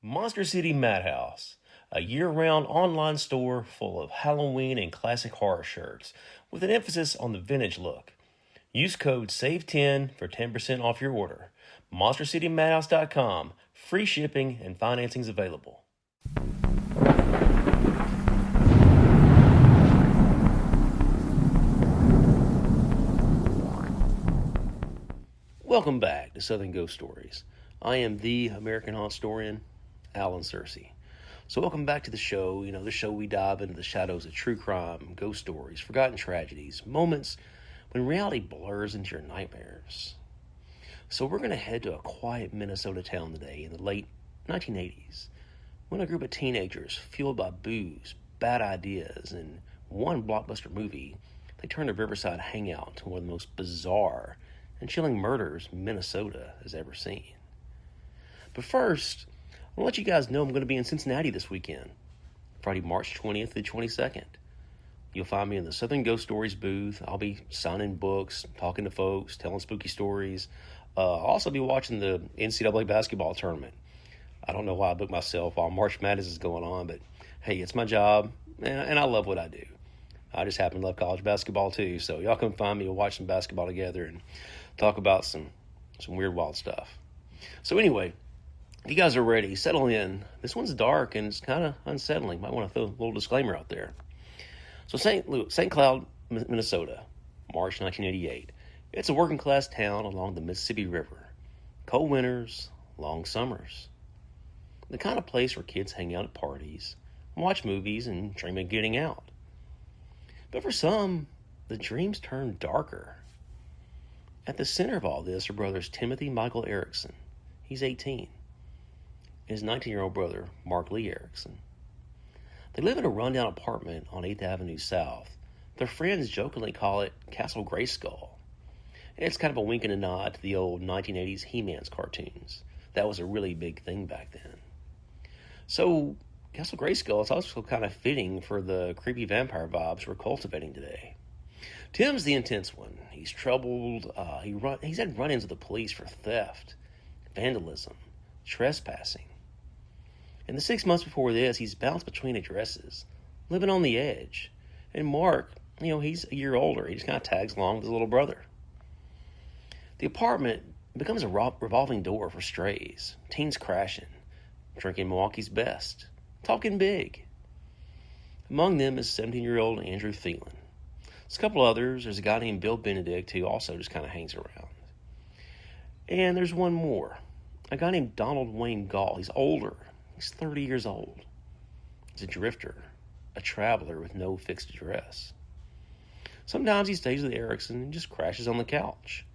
Monster City Madhouse, a year-round online store full of Halloween and classic horror shirts, with an emphasis on the vintage look. Use code SAVE10 for 10% off your order. MonsterCityMadhouse.com. Free shipping and financing's available. Welcome back to Southern Ghost Stories. I am the American Haunt Historian, Alan Searcy. So welcome back to the show. The show we dive into the shadows of true crime, ghost stories, forgotten tragedies, moments when reality blurs into your nightmares. So we're going to head to a quiet Minnesota town today in the late 1980s, when a group of teenagers, fueled by booze, bad ideas, and one blockbuster movie, they turned a riverside hangout into one of the most bizarre and chilling murders Minnesota has ever seen. But first, I want to let you guys know I'm going to be in Cincinnati this weekend, Friday, March 20th to 22nd. You'll find me in the Southern Ghost Stories booth. I'll be signing books, talking to folks, telling spooky stories. I'll also be watching the NCAA basketball tournament. I don't know why I booked myself while March Madness is going on, but hey, it's my job, and I love what I do. I just happen to love college basketball too, so y'all come find me and watch some basketball together and talk about some weird, wild stuff. So anyway, if you guys are ready, settle in. This one's dark and it's kind of unsettling. Might want to throw a little disclaimer out there. So St. Cloud, Minnesota, March 1988. It's a working class town along the Mississippi River. Cold winters, long summers. The kind of place where kids hang out at parties, watch movies, and dream of getting out. But for some, the dreams turn darker. At the center of all this are brothers Timothy Michael Erickson. He's 18. His 19-year-old brother, Mark Lee Erickson. They live in a rundown apartment on 8th Avenue South. Their friends jokingly call it Castle Greyskull. It's kind of a wink and a nod to the old 1980s He-Man's cartoons. That was a really big thing back then. So, Castle Greyskull is also kind of fitting for the creepy vampire vibes we're cultivating today. Tim's the intense one. He's troubled. He's had run-ins with the police for theft, vandalism, trespassing. In the 6 months before this, he's bounced between addresses, living on the edge. And Mark, he's a year older. He just kind of tags along with his little brother. The apartment becomes a revolving door for strays, teens crashing, drinking Milwaukee's best, talking big. Among them is 17-year-old Andrew Thielen. There's a couple others. There's a guy named Bill Benedict who also just kind of hangs around. And there's one more. A guy named Donald Wayne Gall. He's older. He's 30 years old. He's a drifter, a traveler with no fixed address. Sometimes he stays with Erickson and just crashes on the couch.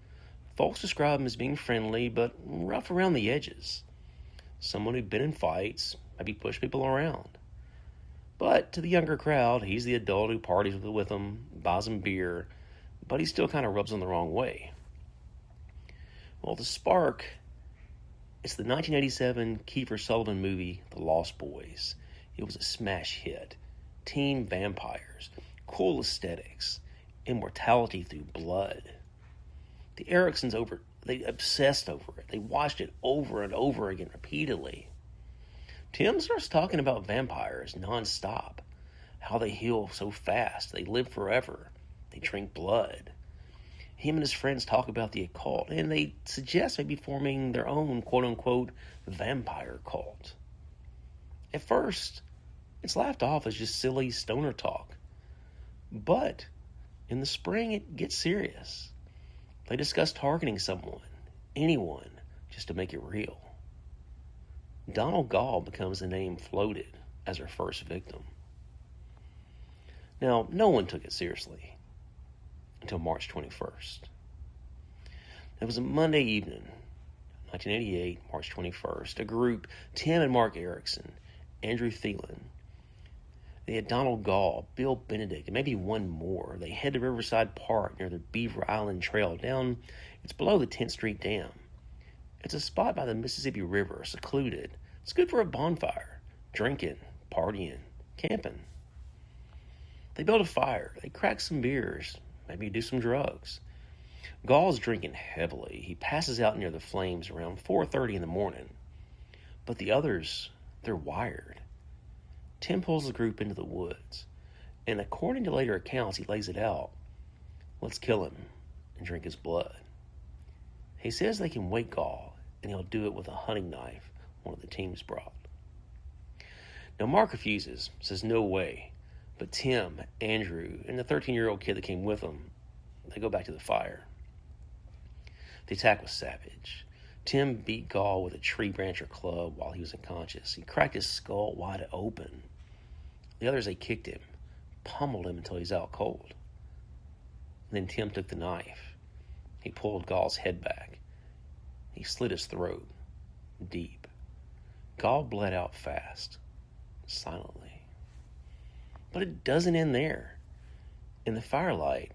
Folks describe him as being friendly, but rough around the edges. Someone who'd been in fights, maybe pushed people around. But to the younger crowd, he's the adult who parties with them, buys them beer, but he still kind of rubs them the wrong way. Well, the spark, it's the 1987 Kiefer Sutherland movie, The Lost Boys. It was a smash hit. Teen vampires, cool aesthetics, immortality through blood. The Ericksons they obsessed over it. They watched it over and over again repeatedly. Tim starts talking about vampires nonstop, how they heal so fast, they live forever, they drink blood. Him and his friends talk about the occult, and they suggest maybe forming their own quote-unquote vampire cult. At first, it's laughed off as just silly stoner talk. But in the spring, it gets serious. They discuss targeting someone, anyone, just to make it real. Donald Gall becomes the name floated as her first victim. Now, no one took it seriously until March 21st. It was a Monday evening, 1988, March 21st. A group, Tim and Mark Erickson, Andrew Thielen, they had Donald Gall, Bill Benedict, and maybe one more. They head to Riverside Park near the Beaver Island Trail it's below the 10th Street Dam. It's a spot by the Mississippi River, secluded. It's good for a bonfire, drinking, partying, camping. They build a fire. They crack some beers, maybe do some drugs. Gall's drinking heavily. He passes out near the flames around 4:30 in the morning. But the others, They're wired. Tim pulls the group into the woods, and according to later accounts, he lays it out. Let's kill him and drink his blood. He says they can wake Gall, and he'll do it with a hunting knife one of the teams brought. Now Mark refuses, says no way, but Tim, Andrew, and the 13-year-old kid that came with him, they go back to the fire. The attack was savage. Tim beat Gall with a tree branch or club while he was unconscious. He cracked his skull wide open. The others, they kicked him, pummeled him until he's out cold. Then Tim took the knife. He pulled Gall's head back. He slit his throat, deep. Gall bled out fast, silently. But it doesn't end there. In the firelight,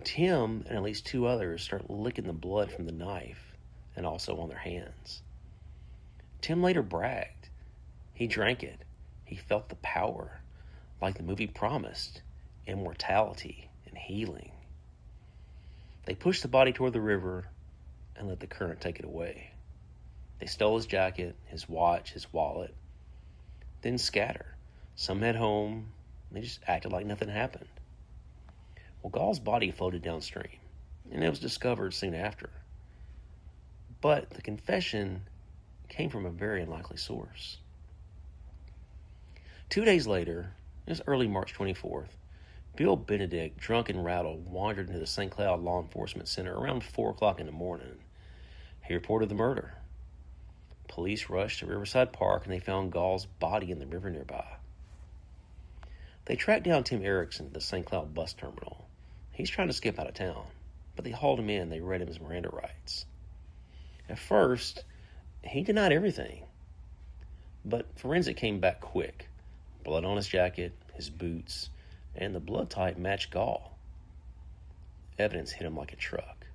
Tim and at least 2 others start licking the blood from the knife, and also on their hands. Tim later bragged. He drank it. He felt the power, like the movie promised, immortality and healing. They pushed the body toward the river and let the current take it away. They stole his jacket, his watch, his wallet, then scatter. Some head home. They just acted like nothing happened. Well, Gall's body floated downstream, and it was discovered soon after. But the confession came from a very unlikely source. 2 days later, it was early March 24th, Bill Benedict, drunk and rattled, wandered into the St. Cloud Law Enforcement Center around 4 o'clock in the morning. He reported the murder. Police rushed to Riverside Park, and they found Gall's body in the river nearby. They tracked down Tim Erickson at the St. Cloud bus terminal. He's trying to skip out of town, but they hauled him in. They read him his Miranda rights. At first, he denied everything, but forensic came back quick. Blood on his jacket, his boots, and the blood type matched Gall. Evidence hit him like a truck.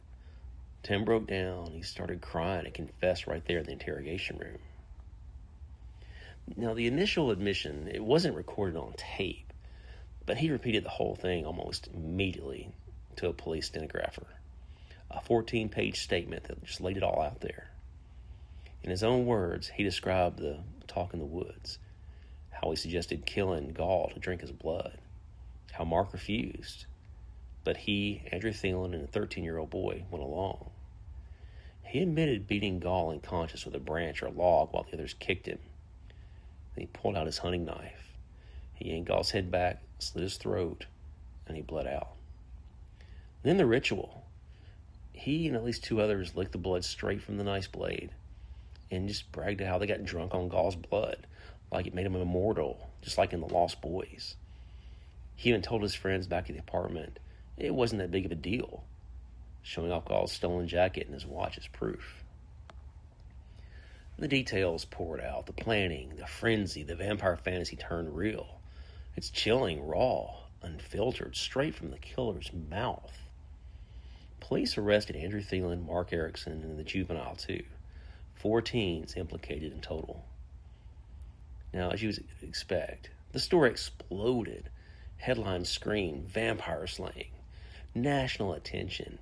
Tim broke down. He started crying and confessed right there in the interrogation room. Now, the initial admission, it wasn't recorded on tape, but he repeated the whole thing almost immediately to a police stenographer. A 14-page statement that just laid it all out there. In his own words, he described the talk in the woods, how he suggested killing Gall to drink his blood, how Mark refused, but he, Andrew Thielen, and a 13-year-old boy went along. He admitted beating Gall unconscious with a branch or log while the others kicked him. Then he pulled out his hunting knife. He yanked Gall's head back, slit his throat, and he bled out. Then the ritual. He and at least 2 others licked the blood straight from the knife blade and just bragged how they got drunk on Gall's blood, like it made him immortal, just like in The Lost Boys. He even told his friends back at the apartment it wasn't that big of a deal, showing off Gall's stolen jacket and his watch as proof. The details poured out, the planning, the frenzy, the vampire fantasy turned real. It's chilling, raw, unfiltered, straight from the killer's mouth. Police arrested Andrew Thielen, Mark Erickson, and the juvenile too. 4 teens implicated in total. Now, as you would expect, the story exploded. Headlines screamed, vampire slaying, national attention,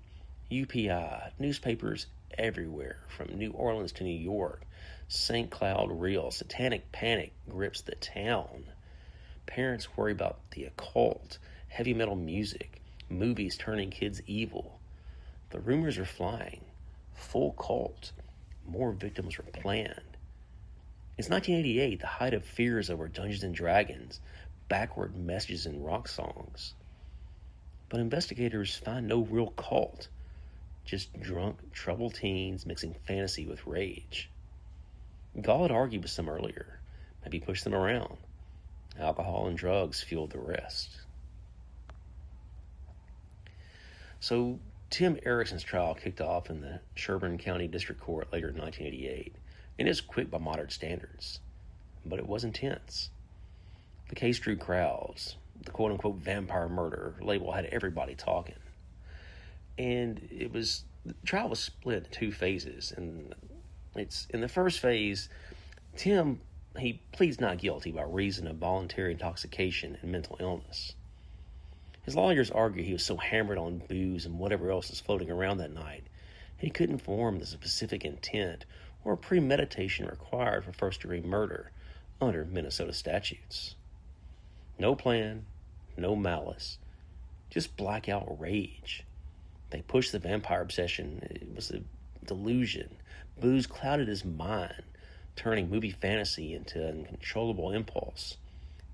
UPI, newspapers everywhere, from New Orleans to New York. St. Cloud real, Satanic Panic grips the town. Parents worry about the occult, heavy metal music, movies turning kids evil. The rumors are flying. Full cult. More victims were planned. It's 1988, the height of fears over Dungeons and Dragons, backward messages and rock songs. But investigators find no real cult, just drunk, troubled teens mixing fantasy with rage. Gall had argued with some earlier, maybe pushed them around. Alcohol and drugs fueled the rest. So Tim Erickson's trial kicked off in the Sherburne County District Court later in 1988, and it was quick by modern standards, but it was intense. The case drew crowds. The quote-unquote vampire murder label had everybody talking. And the trial was split into 2 phases, and it's in the first phase, Tim, he pleads not guilty by reason of voluntary intoxication and mental illness. His lawyers argue he was so hammered on booze and whatever else was floating around that night, he couldn't form the specific intent or premeditation required for first-degree murder under Minnesota statutes. No plan, no malice, just blackout rage. They pushed the vampire obsession. It was a delusion. Booze clouded his mind, turning movie fantasy into an uncontrollable impulse.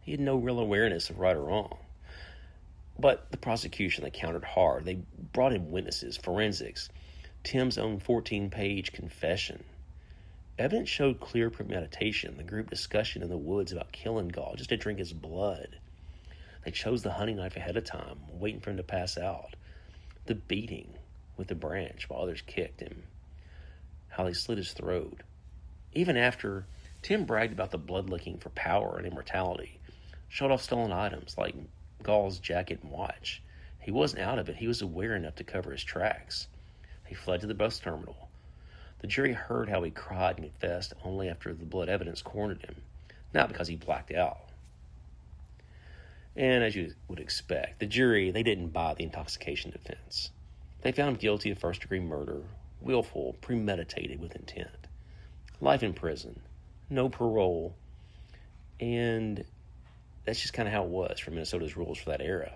He had no real awareness of right or wrong. But the prosecution, they countered hard. They brought in witnesses, forensics, Tim's own 14-page confession. Evidence showed clear premeditation, the group discussion in the woods about killing Gall just to drink his blood. They chose the hunting knife ahead of time, waiting for him to pass out. The beating with the branch while others kicked him. How they slit his throat. Even after Tim bragged about the blood licking for power and immortality, showed off stolen items like Gall's jacket and watch. He wasn't out of it. He was aware enough to cover his tracks. He fled to the bus terminal. The jury heard how he cried and confessed only after the blood evidence cornered him, not because he blacked out. And as you would expect, the jury, they didn't buy the intoxication defense. They found him guilty of first-degree murder, willful, premeditated with intent. Life in prison, no parole, and that's just kind of how it was for Minnesota's rules for that era.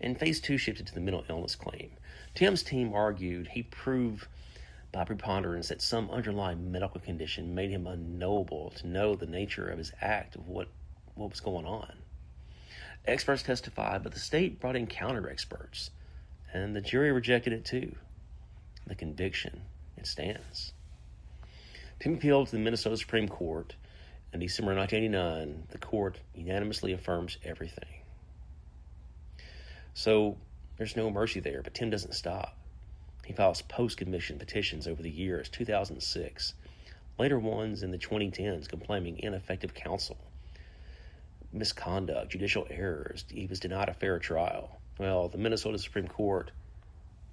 And phase 2 shifted to the mental illness claim. Tim's team argued he proved by preponderance that some underlying medical condition made him unknowable to know the nature of his act of what was going on. Experts testified, but the state brought in counter-experts, and the jury rejected it too. The conviction, it stands. Tim appealed to the Minnesota Supreme Court. In December 1989, the court unanimously affirms everything. So there's no mercy there, but Tim doesn't stop. He files post-conviction petitions over the years, 2006, later ones in the 2010s complaining ineffective counsel, misconduct, judicial errors. He was denied a fair trial. Well, the Minnesota Supreme Court,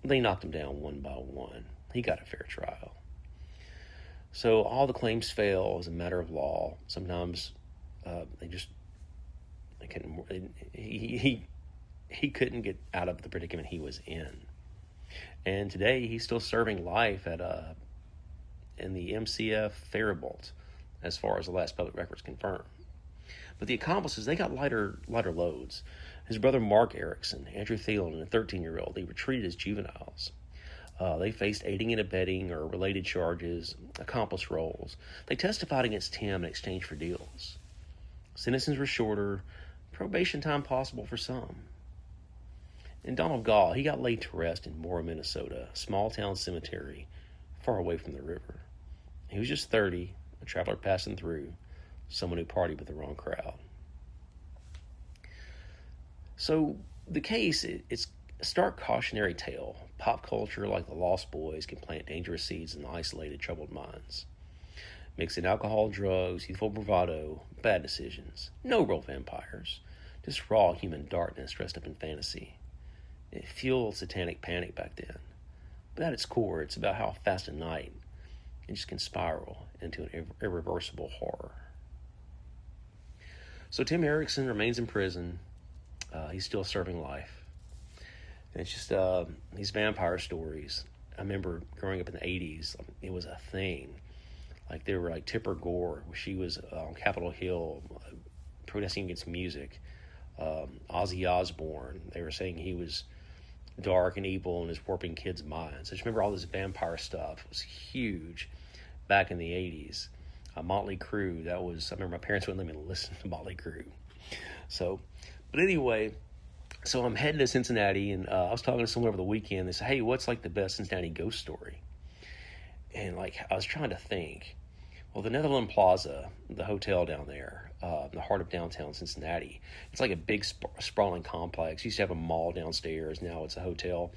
they knocked him down one by one. He got a fair trial. So all the claims fail as a matter of law. Sometimes he couldn't get out of the predicament he was in. And today he's still serving life in the MCF Faribault, as far as the last public records confirm. But the accomplices, they got lighter loads. His brother Mark Erickson, Andrew Thielen, and a 13-year-old, they were treated as juveniles. They faced aiding and abetting or related charges, accomplice roles. They testified against Tim in exchange for deals. Sentences were shorter, probation time possible for some. And Donald Gall, he got laid to rest in Mora, Minnesota, a small-town cemetery far away from the river. He was just 30, a traveler passing through, someone who partied with the wrong crowd. So the case, it's a stark cautionary tale. Pop culture, like the Lost Boys, can plant dangerous seeds in isolated, troubled minds. Mixing alcohol, drugs, youthful bravado, bad decisions. No real vampires. Just raw human darkness dressed up in fantasy. It fueled Satanic Panic back then. But at its core, it's about how fast a night it just can spiral into an irreversible horror. So Tim Erickson remains in prison. He's still serving life. And it's just these vampire stories. I remember growing up in the 80s, it was a thing. Like there were like Tipper Gore, where she was on Capitol Hill protesting against music. Ozzy Osbourne, they were saying he was dark and evil and is warping kids' minds. I just remember all this vampire stuff. It was huge back in the 80s. Motley Crue, I remember my parents wouldn't let me listen to Motley Crue. But anyway, so I'm heading to Cincinnati, and I was talking to someone over the weekend. They said, hey, what's like the best Cincinnati ghost story? And I was trying to think. Well, the Netherland Plaza, the hotel down there, in the heart of downtown Cincinnati, it's like a big sprawling complex. It used to have a mall downstairs. Now it's a hotel.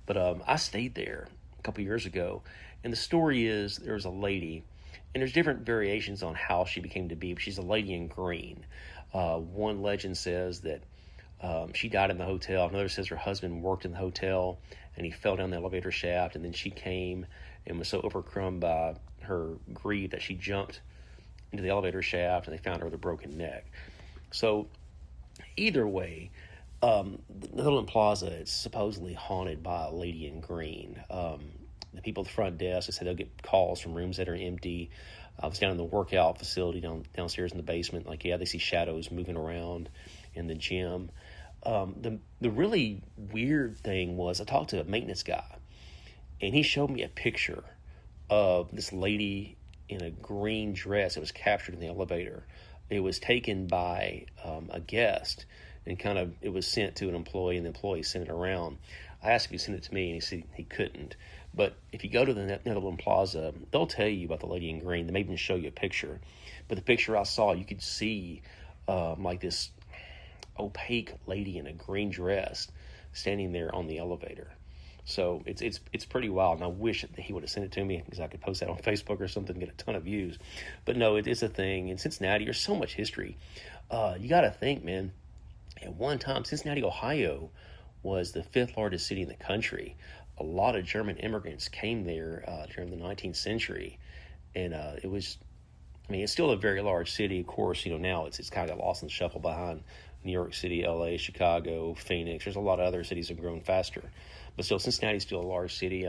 But I stayed there a couple years ago, and the story is there was a lady, and there's different variations on how she became to be, but she's a lady in green. One legend says that she died in the hotel. Another says her husband worked in the hotel, and he fell down the elevator shaft, and then she came and was so overcome by her grief that she jumped into the elevator shaft, and they found her with a broken neck. So either way, the Netherland Plaza is supposedly haunted by a lady in green. The people at the front desk, they say they'll get calls from rooms that are empty. I was down in the workout facility downstairs in the basement. Like, yeah, they see shadows moving around in the gym. The really weird thing was I talked to a maintenance guy, and he showed me a picture of this lady in a green dress. It was captured in the elevator. It was taken by a guest, and it was sent to an employee, and the employee sent it around. I asked if he sent it to me, and he said he couldn't. But if you go to the Netherlands Plaza, they'll tell you about the lady in green. They may even show you a picture. But the picture I saw, you could see like this opaque lady in a green dress standing there on the elevator. So it's pretty wild, and I wish that he would have sent it to me because I could post that on Facebook or something and get a ton of views. But no, it is a thing. In Cincinnati, there's so much history. You got to think, man, at one time, Cincinnati, Ohio was the 5th largest city in the country. A lot of German immigrants came there during the 19th century, and it's still a very large city. Of course, now it's kind of got lost in the shuffle behind New York City, LA, Chicago, Phoenix. There's a lot of other cities that have grown faster. But still, Cincinnati's still a large city.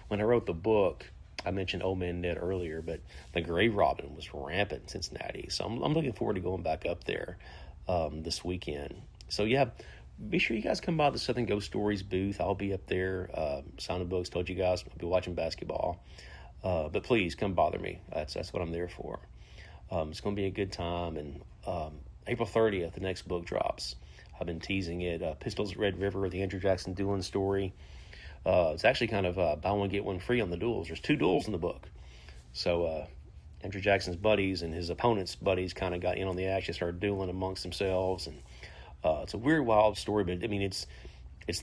When I wrote the book, I mentioned Old Man Ned earlier, but the grave robbing was rampant in Cincinnati. So I'm looking forward to going back up there this weekend. So yeah, be sure you guys come by the Southern Ghost Stories booth. I'll be up there signing books. Told you guys I'll be watching basketball. But please come bother me. That's what I'm there for. It's going to be a good time. And April 30th, the next book drops. I've been teasing it. Pistols at Red River, the Andrew Jackson dueling story. It's actually kind of buy one, get one free on the duels. There's 2 duels in the book. So Andrew Jackson's buddies and his opponent's buddies kind of got in on the action, started dueling amongst themselves. And it's a weird, wild story, but I mean, it's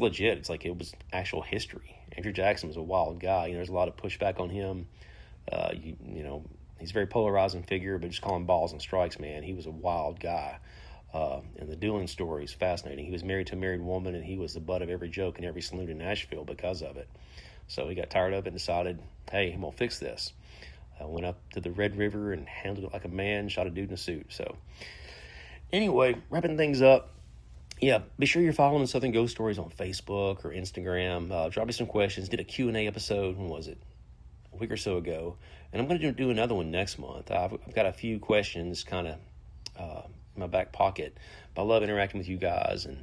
legit. It's like it was actual history. Andrew Jackson was a wild guy. There's a lot of pushback on him. He's a very polarizing figure, but just call him balls and strikes, man. He was a wild guy. And the dueling story is fascinating. He was married to a married woman, and he was the butt of every joke in every saloon in Nashville because of it. So he got tired of it and decided, hey, I'm going to fix this. I went up to the Red River and handled it like a man, shot a dude in a suit. So anyway, wrapping things up. Yeah, be sure you're following Southern Ghost Stories on Facebook or Instagram. Drop me some questions. Did a Q&A episode. When was it? A week or so ago. And I'm going to do another one next month. I've got a few questions kind of in my back pocket. But I love interacting with you guys and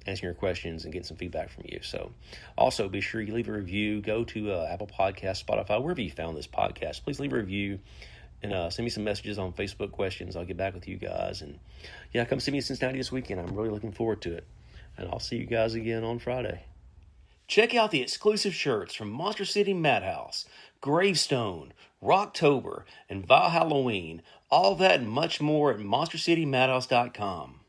answering your questions and getting some feedback from you. So also be sure you leave a review. Go to Apple Podcasts, Spotify, wherever you found this podcast. Please leave a review and send me some messages on Facebook questions. I'll get back with you guys. And yeah, come see me in Cincinnati this weekend. I'm really looking forward to it. And I'll see you guys again on Friday. Check out the exclusive shirts from Monster City Madhouse, Gravestone, Rocktober, and Val Halloween. All that and much more at MonsterCityMadhouse.com.